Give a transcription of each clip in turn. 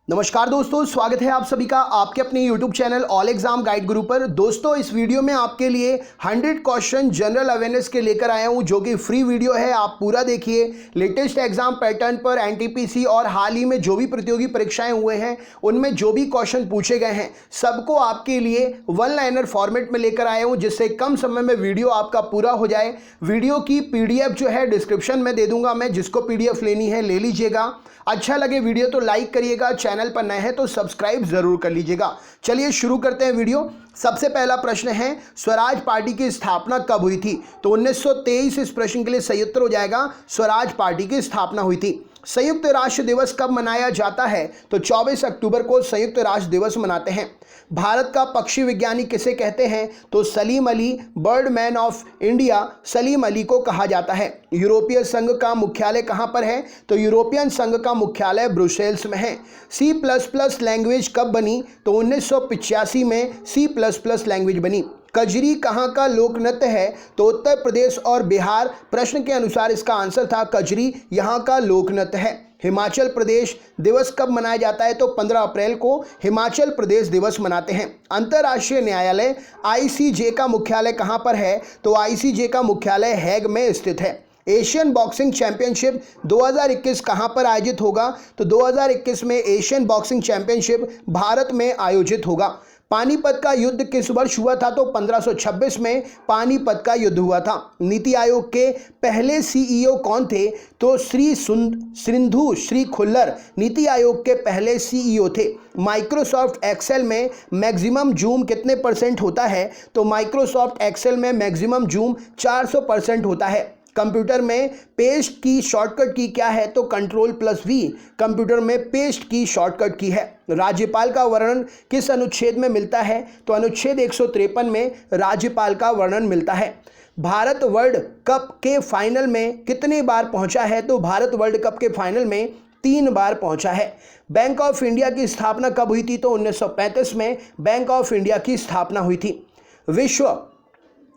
नमस्कार दोस्तों, स्वागत है आप सभी का आपके अपने YouTube channel all exam guide गुरु पर। दोस्तों, इस वीडियो में आपके लिए 100 क्वेश्चन जनरल अवेयरनेस के लेकर आया हूं, जो कि फ्री वीडियो है। आप पूरा देखिए। लेटेस्ट एग्जाम पैटर्न पर एनटीपीसी और हाल ही में जो भी प्रतियोगी परीक्षाएं हुए हैं उनमें जो भी क्वेश्चन पूछे गए हैं सबको आपके लिए वन लाइनर फॉर्मेट में लेकर आया हूँ, जिससे कम समय में वीडियो आपका पूरा हो जाए। वीडियो की PDF जो है डिस्क्रिप्शन में दे दूंगा मैं, जिसको PDF लेनी है ले लीजिएगा। अच्छा लगे वीडियो तो लाइक करिएगा, चैनल पर नए हैं तो सब्सक्राइब जरूर कर लीजिएगा। चलिए शुरू करते हैं वीडियो। सबसे पहला प्रश्न है, स्वराज पार्टी की स्थापना कब हुई थी? तो 1923 इस प्रश्न के लिए सही उत्तर हो जाएगा। स्वराज पार्टी की स्थापना हुई थी। संयुक्त राष्ट्र दिवस कब मनाया जाता है? तो 24 अक्टूबर को संयुक्त राष्ट्र दिवस मनाते हैं। भारत का पक्षी विज्ञानी किसे कहते हैं? तो Salim Ali, Birdman of India Salim Ali को कहा जाता है। यूरोपीय संघ का मुख्यालय कहां पर है? तो यूरोपियन संघ का मुख्यालय ब्रुसेल्स में है। C++ लैंग्वेज कब बनी? तो 1985 में C++ लैंग्वेज बनी। कजरी कहाँ का लोक नृत्य है? तो उत्तर प्रदेश और बिहार। प्रश्न के अनुसार इसका आंसर था कजरी यहाँ का लोक नृत्य है। हिमाचल प्रदेश दिवस कब मनाया जाता है? तो 15 अप्रैल को हिमाचल प्रदेश दिवस मनाते हैं। अंतर्राष्ट्रीय न्यायालय ICJ का मुख्यालय कहाँ पर है? तो ICJ का मुख्यालय हैग में स्थित है। एशियन बॉक्सिंग चैंपियनशिप 2021 कहां पर आयोजित होगा? तो 2021 में एशियन बॉक्सिंग चैंपियनशिप भारत में आयोजित होगा। पानीपत का युद्ध किस वर्ष हुआ था? तो 1526 में पानीपत का युद्ध हुआ था। नीति आयोग के पहले CEO कौन थे? तो श्री खुल्लर नीति आयोग के पहले CEO थे। माइक्रोसॉफ्ट एक्सेल में मैक्सिमम जूम कितने % होता है? तो माइक्रोसॉफ्ट एक्सेल में मैक्सिमम जूम 400% होता है। कंप्यूटर में पेस्ट की शॉर्टकट की क्या है? तो Ctrl+V कंप्यूटर में पेस्ट की शॉर्टकट की है। राज्यपाल का वर्णन किस अनुच्छेद में मिलता है? तो अनुच्छेद 153 में राज्यपाल का वर्णन मिलता है। भारत वर्ल्ड कप के फाइनल में कितनी बार पहुंचा है? तो भारत वर्ल्ड कप के फाइनल में 3 बार पहुंचा है। बैंक ऑफ इंडिया की स्थापना कब हुई थी? तो 1935 में बैंक ऑफ इंडिया की स्थापना हुई थी। विश्व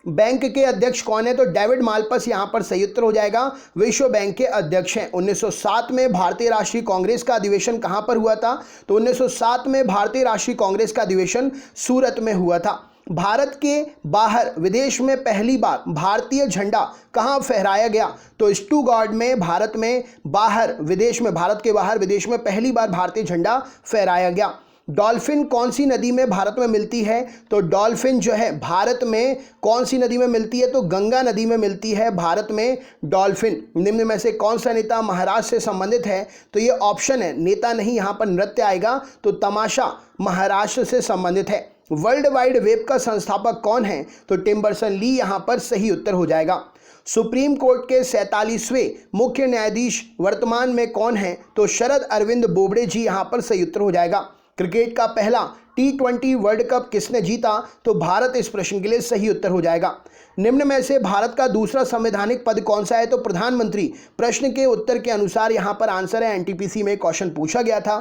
बैंक के अध्यक्ष कौन है? तो डेविड मालपस यहां पर सही उत्तर हो जाएगा। विश्व बैंक के अध्यक्ष हैं। 1907 में भारतीय राष्ट्रीय कांग्रेस का अधिवेशन कहां पर हुआ था? तो 1907 में भारतीय राष्ट्रीय कांग्रेस का अधिवेशन सूरत में हुआ था। भारत के बाहर विदेश में पहली बार भारतीय झंडा कहां फहराया गया? तो स्टुटगार्ट में भारत में बाहर विदेश में भारत के बाहर विदेश में पहली बार भारतीय झंडा फहराया गया। डॉल्फिन कौन सी नदी में भारत में मिलती है? तो डॉल्फिन जो है भारत में कौन सी नदी में मिलती है? तो गंगा नदी में मिलती है भारत में डॉल्फिन। निम्न में से कौन सा नेता महाराष्ट्र से संबंधित है? तो ये ऑप्शन है, नेता नहीं, यहाँ पर नृत्य आएगा। तो तमाशा महाराष्ट्र से संबंधित है। वर्ल्ड वाइड वेब का संस्थापक कौन है? तो टिम बर्नर्स-ली यहाँ पर सही उत्तर हो जाएगा। सुप्रीम कोर्ट के 47वें मुख्य न्यायाधीश वर्तमान में कौन है? तो शरद अरविंद बोबडे जी यहाँ पर सही उत्तर हो जाएगा। क्रिकेट का पहला T20 वर्ल्ड कप किसने जीता? तो भारत इस प्रश्न के लिए सही उत्तर हो जाएगा। निम्न में से भारत का दूसरा संवैधानिक पद कौन सा है? तो प्रधानमंत्री। प्रश्न के उत्तर के अनुसार यहाँ पर आंसर है। एनटीपीसी में क्वेश्चन पूछा गया था।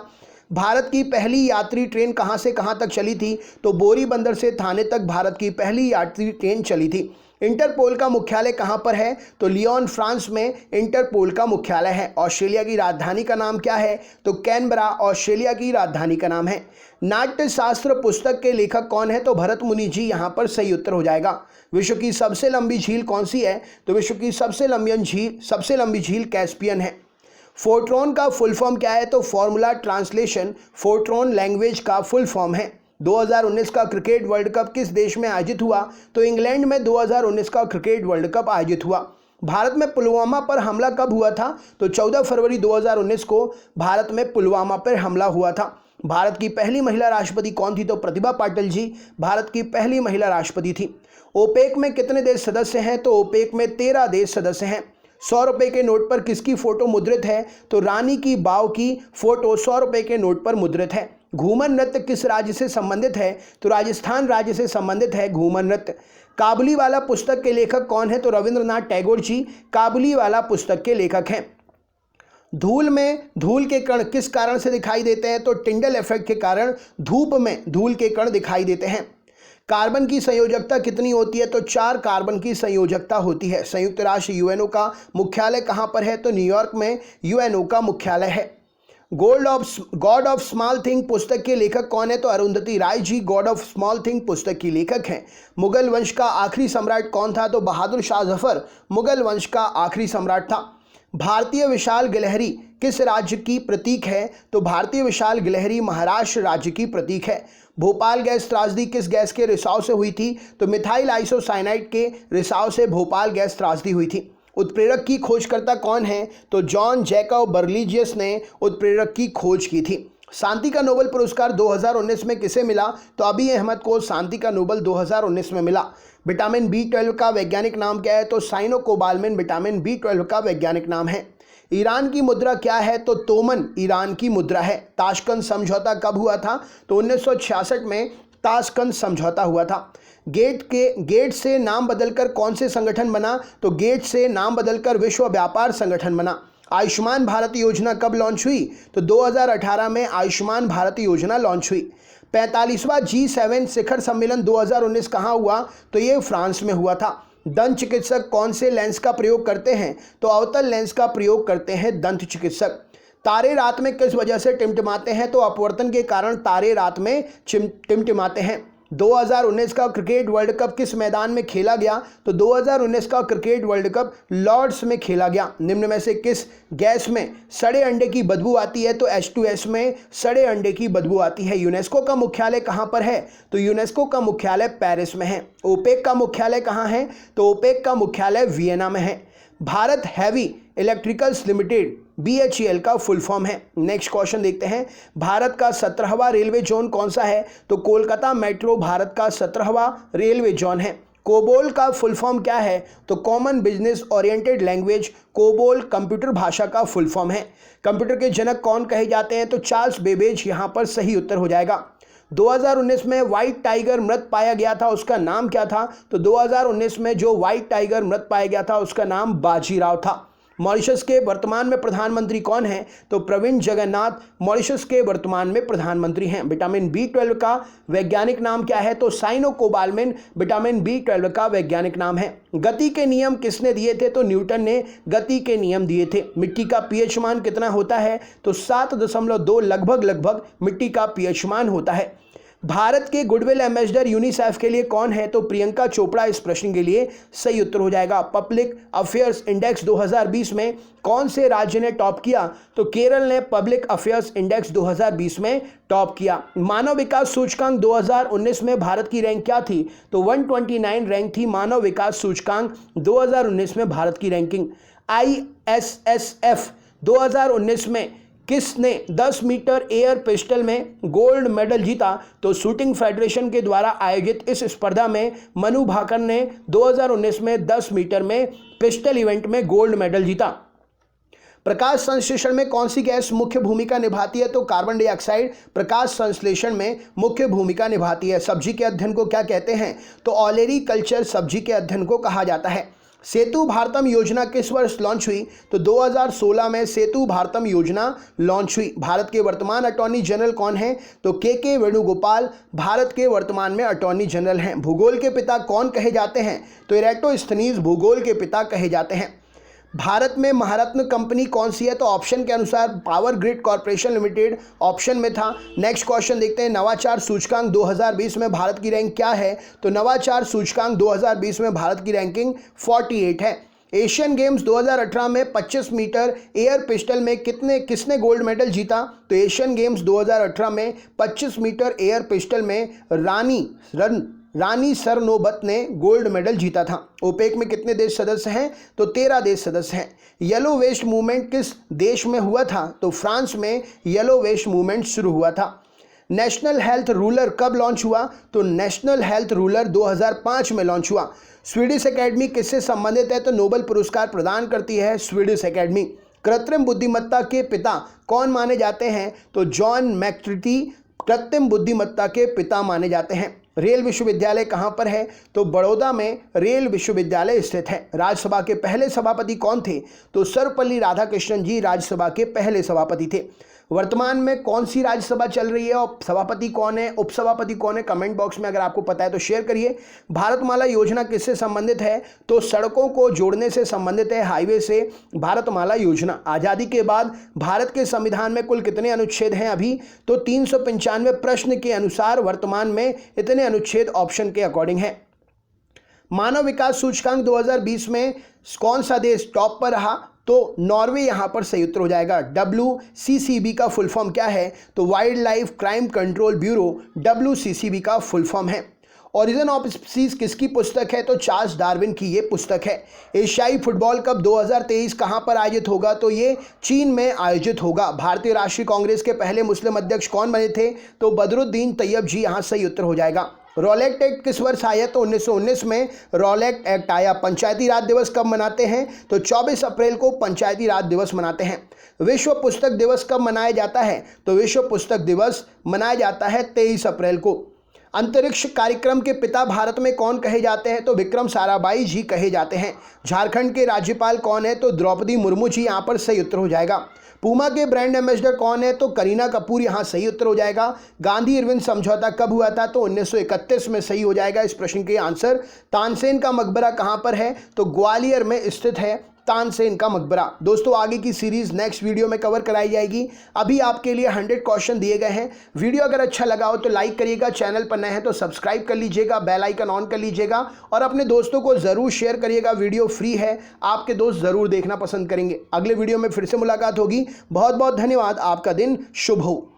भारत की पहली यात्री ट्रेन कहाँ से कहाँ तक चली थी? तो बोरी बंदर से थाने तक भारत की पहली यात्री ट्रेन चली थी। इंटरपोल का मुख्यालय कहाँ पर है? तो लियोन फ्रांस में इंटरपोल का मुख्यालय है। ऑस्ट्रेलिया की राजधानी का नाम क्या है? तो कैनबरा ऑस्ट्रेलिया की राजधानी का नाम है। नाट्य शास्त्र पुस्तक के लेखक कौन है? तो भरत मुनि जी यहाँ पर सही उत्तर हो जाएगा। विश्व की सबसे लंबी झील कौन सी है? तो विश्व की सबसे लंबी झील कैस्पियन है। फोर्ट्रॉन का फुल फॉर्म क्या है? तो फॉर्मूला ट्रांसलेशन फोर्ट्रॉन लैंग्वेज का फुल फॉर्म है। 2019 का क्रिकेट वर्ल्ड कप किस देश में आयोजित हुआ? तो इंग्लैंड में 2019 का क्रिकेट वर्ल्ड कप आयोजित हुआ। भारत में पुलवामा पर हमला कब हुआ था? तो 14 फरवरी 2019 को भारत में पुलवामा पर हमला हुआ था। भारत की पहली महिला राष्ट्रपति कौन थी? तो प्रतिभा पाटिल जी भारत की पहली महिला राष्ट्रपति थी। ओपेक में कितने देश सदस्य हैं? तो ओपेक में 13 देश सदस्य हैं। 100 रुपए के नोट पर किसकी फोटो मुद्रित है? तो रानी की बाव की फोटो 100 रुपए के नोट पर मुद्रित है। घूमर नृत्य किस राज्य से संबंधित है? तो राजस्थान राज्य से संबंधित है घूमर नृत्य। काबुलीवाला पुस्तक के लेखक कौन है? तो रविंद्रनाथ टैगोर जी काबुलीवाला पुस्तक के लेखक हैं। धूल में धूल के कण किस कारण से दिखाई देते हैं? तो टिंडल इफेक्ट के कारण धूप में धूल के कण दिखाई देते हैं। कार्बन की संयोजकता कितनी होती है? तो 4 कार्बन की संयोजकता होती है। संयुक्त राष्ट्र UNO का मुख्यालय कहाँ पर है? तो न्यूयॉर्क में UNO का मुख्यालय है। गॉड ऑफ स्मॉल थिंग पुस्तक के लेखक कौन है? तो Arundhati Rai ji God of small thing पुस्तक की लेखक हैं। मुगल वंश का आखिरी सम्राट कौन था? तो बहादुर शाह जफर मुगल वंश का आखिरी सम्राट था। भारतीय विशाल गिलहरी किस राज्य की प्रतीक है? तो भारतीय विशाल गिलहरी महाराष्ट्र राज्य की प्रतीक है। भोपाल गैस त्रासदी किस गैस के रिसाव से हुई थी? तो मिथाइल आइसोसाइनाइड के रिसाव से भोपाल गैस त्रासदी हुई थी। उत्प्रेरक की खोजकर्ता कौन है? तो जॉन जैकब बर्लिजियस ने उत्प्रेरक की खोज की थी। शांति का नोबेल पुरस्कार 2019 में किसे मिला? तो अबी अहमद को शांति का नोबेल 2019 में मिला। विटामिन B12 का वैज्ञानिक नाम क्या है? तो साइनोकोबालमिन विटामिन B12 का वैज्ञानिक नाम है। ईरान की मुद्रा क्या है? तो तोमन ईरान की मुद्रा है। ताशकंद समझौता कब हुआ था? तो 1966 में ताशकंद समझौता हुआ था। गेट से नाम बदलकर कौन से संगठन बना? तो गेट से नाम बदलकर विश्व व्यापार संगठन बना। आयुष्मान भारत योजना कब लॉन्च हुई? तो 2018 में आयुष्मान भारत योजना लॉन्च हुई। 45वां G7 शिखर सम्मेलन 2019 कहाँ हुआ? तो ये फ्रांस में हुआ था। दंत चिकित्सक कौन से लेंस का प्रयोग करते हैं? तो अवतल लेंस का प्रयोग करते हैं दंत चिकित्सक। तारे रात में किस वजह से टिमटिमाते हैं? तो अपवर्तन के कारण तारे रात में टिमटिमाते हैं। 2019 का क्रिकेट वर्ल्ड कप किस मैदान में खेला गया? तो 2019 का क्रिकेट वर्ल्ड कप लॉर्ड्स में खेला गया। निम्न में से किस गैस में सड़े अंडे की बदबू आती है? तो H2S में सड़े अंडे की बदबू आती है। यूनेस्को का मुख्यालय कहाँ पर है? तो यूनेस्को का मुख्यालय पेरिस में है। ओपेक का मुख्यालय कहाँ है? तो ओपेक का मुख्यालय वियना में है। Bharat heavy electricals limited BHEL का फुल फॉर्म है। नेक्स्ट क्वेश्चन देखते हैं। भारत का 17वां रेलवे जोन कौन सा है? तो कोलकाता मेट्रो भारत का 17वां रेलवे जोन है। कोबोल का फुल फॉर्म क्या है? तो common business oriented language. COBOL computer भाषा का फुल फॉर्म है। कंप्यूटर के जनक कौन कहे जाते हैं? तो चार्ल्स बेबेज यहाँ पर सही उत्तर हो जाएगा। 2019 में व्हाइट टाइगर मृत पाया गया था, उसका नाम क्या था? तो 2019 में जो व्हाइट टाइगर मृत पाया गया था उसका नाम बाजीराव था। मॉरिशस के वर्तमान में प्रधानमंत्री कौन है? तो प्रविंद जगन्नाथ मॉरिशस के वर्तमान में प्रधानमंत्री हैं। विटामिन B12 का वैज्ञानिक नाम क्या है? तो साइनोकोबालमिन विटामिन B12 का वैज्ञानिक नाम है। गति के नियम किसने दिए थे? तो न्यूटन ने गति के नियम दिए थे। मिट्टी का pH मान कितना होता है? तो 7.2 लगभग मिट्टी का pH मान होता है। भारत के गुडविल एम्बेसडर यूनिसेफ के लिए कौन है? तो प्रियंका चोपड़ा इस प्रश्न के लिए सही उत्तर हो जाएगा। पब्लिक अफेयर्स इंडेक्स 2020 में कौन से राज्य ने टॉप किया? तो केरल ने पब्लिक अफेयर्स इंडेक्स 2020 में टॉप किया। मानव विकास सूचकांक 2019 में भारत की रैंक क्या थी? तो 129 रैंक थी मानव विकास सूचकांक 2019 में भारत की रैंकिंग। ISSF 2019 में किसने 10 मीटर एयर पिस्टल में गोल्ड मेडल जीता? तो शूटिंग फेडरेशन के द्वारा आयोजित इस स्पर्धा में मनु भाकर ने 2019 में 10 मीटर में पिस्टल इवेंट में गोल्ड मेडल जीता। प्रकाश संश्लेषण में कौन सी गैस मुख्य भूमिका निभाती है? तो कार्बन डाइऑक्साइड प्रकाश संश्लेषण में मुख्य भूमिका निभाती है। सब्जी के अध्ययन को क्या कहते हैं? तो ऑलेरी कल्चर सब्जी के अध्ययन को कहा जाता है। सेतु भारतम योजना किस वर्ष लॉन्च हुई? तो 2016 में सेतु भारतम योजना लॉन्च हुई। भारत के वर्तमान अटॉर्नी जनरल कौन है? तो के वेणुगोपाल भारत के वर्तमान में अटॉर्नी जनरल हैं। भूगोल के पिता कौन कहे जाते हैं? तो इराटोस्थनीज भूगोल के पिता कहे जाते हैं। भारत में महारत्न कंपनी कौन सी है? तो ऑप्शन के अनुसार power grid corporation limited option में था। नेक्स्ट क्वेश्चन देखते हैं। नवाचार सूचकांक 2020 में भारत की रैंक क्या है? तो नवाचार सूचकांक 2020 में भारत की रैंकिंग 48 है। एशियन गेम्स 2018 में 25 मीटर एयर पिस्टल में किसने गोल्ड मेडल जीता? तो एशियन गेम्स 2018 में 25 मीटर एयर पिस्टल में रानी सरनोबत ने गोल्ड मेडल जीता था। ओपेक में कितने देश सदस्य हैं? तो 13 देश सदस्य हैं। येलो वेस्ट मूवमेंट किस देश में हुआ था? तो फ्रांस में येलो वेस्ट मूवमेंट शुरू हुआ था। नेशनल हेल्थ रूलर कब लॉन्च हुआ? तो नेशनल हेल्थ रूलर 2005 में लॉन्च हुआ। स्वीडिश एकेडमी किससे संबंधित है? तो नोबेल पुरस्कार प्रदान करती है स्वीडिश एकेडमी। कृत्रिम बुद्धिमत्ता के पिता कौन माने जाते हैं? तो जॉन मैक्ट्रिटी कृत्रिम बुद्धिमत्ता के पिता माने जाते हैं। रेल विश्वविद्यालय कहाँ पर है? तो बड़ौदा में रेल विश्वविद्यालय स्थित है। राज्यसभा के पहले सभापति कौन थे? तो सर्वपल्ली राधाकृष्णन जी राज्यसभा के पहले सभापति थे। वर्तमान में कौन सी राज्यसभा चल रही है और सभापति कौन है, उपसभापति कौन है, कमेंट बॉक्स में अगर आपको पता है तो शेयर करिए। भारतमाला योजना किससे संबंधित है, तो सड़कों को जोड़ने से संबंधित है, हाईवे से। भारतमाला योजना आज़ादी के बाद भारत के संविधान में कुल कितने अनुच्छेद हैं अभी, तो 395 प्रश्न के अनुसार वर्तमान में इतने अनुच्छेद ऑप्शन के अकॉर्डिंग है। मानव विकास सूचकांक 2020 में कौन सा देश टॉप पर रहा, तो नॉर्वे यहां पर सही उत्तर हो जाएगा। WCCB का फुल फॉर्म क्या है, तो wild life crime control bureau WCCB का फुल फॉर्म है। ओरिजिन ऑफ स्पीसीज किसकी पुस्तक है, तो चार्ल्स डार्विन की ये पुस्तक है। एशियाई फुटबॉल कप 2023 कहां पर आयोजित होगा, तो ये चीन में आयोजित होगा। भारतीय राष्ट्रीय कांग्रेस के पहले मुस्लिम अध्यक्ष कौन बने थे, तो बदरुद्दीन तैयब जी, यहां सही उत्तर हो जाएगा। रॉलेट एक्ट किस वर्ष आया, तो 1919 में रॉलेट एक्ट आया। पंचायती राज दिवस कब मनाते हैं, तो 24 अप्रैल को पंचायती राज दिवस मनाते हैं। विश्व पुस्तक दिवस कब मनाया जाता है, तो विश्व पुस्तक दिवस मनाया जाता है 23 अप्रैल को। अंतरिक्ष कार्यक्रम के पिता भारत में कौन कहे जाते हैं, तो विक्रम साराभाई जी कहे जाते हैं। झारखंड के राज्यपाल कौन है, तो द्रौपदी मुर्मू जी, यहाँ पर सही उत्तर हो जाएगा। पूमा के ब्रांड एम्बेसडर कौन है, तो करीना कपूर, यहाँ सही उत्तर हो जाएगा। गांधी इरविन समझौता कब हुआ था, तो 1931 में सही हो जाएगा इस प्रश्न के आंसर। तानसेन का मकबरा कहाँ पर है, तो ग्वालियर में स्थित है तानसेन का मकबरा। दोस्तों आगे की सीरीज नेक्स्ट वीडियो में कवर कराई जाएगी। अभी आपके लिए 100 क्वेश्चन दिए गए हैं। वीडियो अगर अच्छा लगा हो तो लाइक करिएगा, चैनल पर नए हैं तो सब्सक्राइब कर लीजिएगा, बेल आइकन ऑन कर लीजिएगा और अपने दोस्तों को ज़रूर शेयर करिएगा। वीडियो फ्री है, आपके दोस्त ज़रूर देखना पसंद करेंगे। अगले वीडियो में फिर से मुलाकात होगी। बहुत बहुत धन्यवाद, आपका दिन शुभ हो।